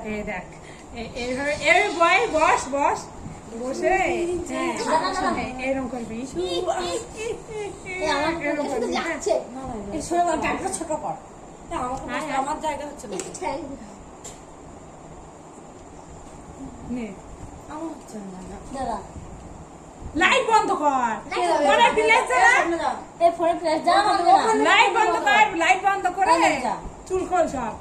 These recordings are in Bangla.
এই দেখ এইভাবে এই বস বসে এরকম করবি ছোট কর আমার জায়গা হচ্ছে না লাইট বন্ধ কর লাইট বন্ধ কর লাইট বন্ধ করে চুল খোল সব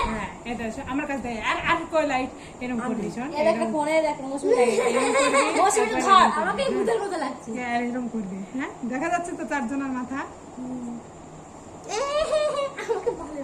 হ্যাঁ এটা আমার কাছে আর আর কই লাইট এরকম করবি শোন এরকম ফোনে দেখ মৌসুমী তো ধর আমাকে ভূতের মতো লাগছে হ্যাঁ এরকম করবি হ্যাঁ দেখা যাচ্ছে তো চারজনের মাথা আমাকে ভালো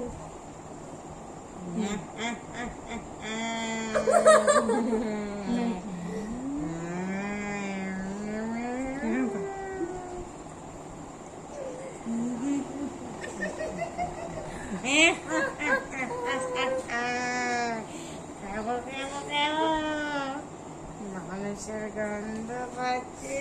মানুষের গন্ধ পাচ্ছি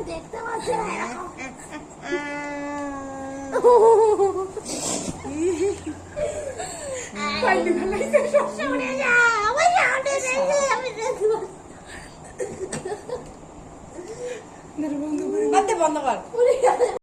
দেখতে পাচ্ছি বন্ধ কর না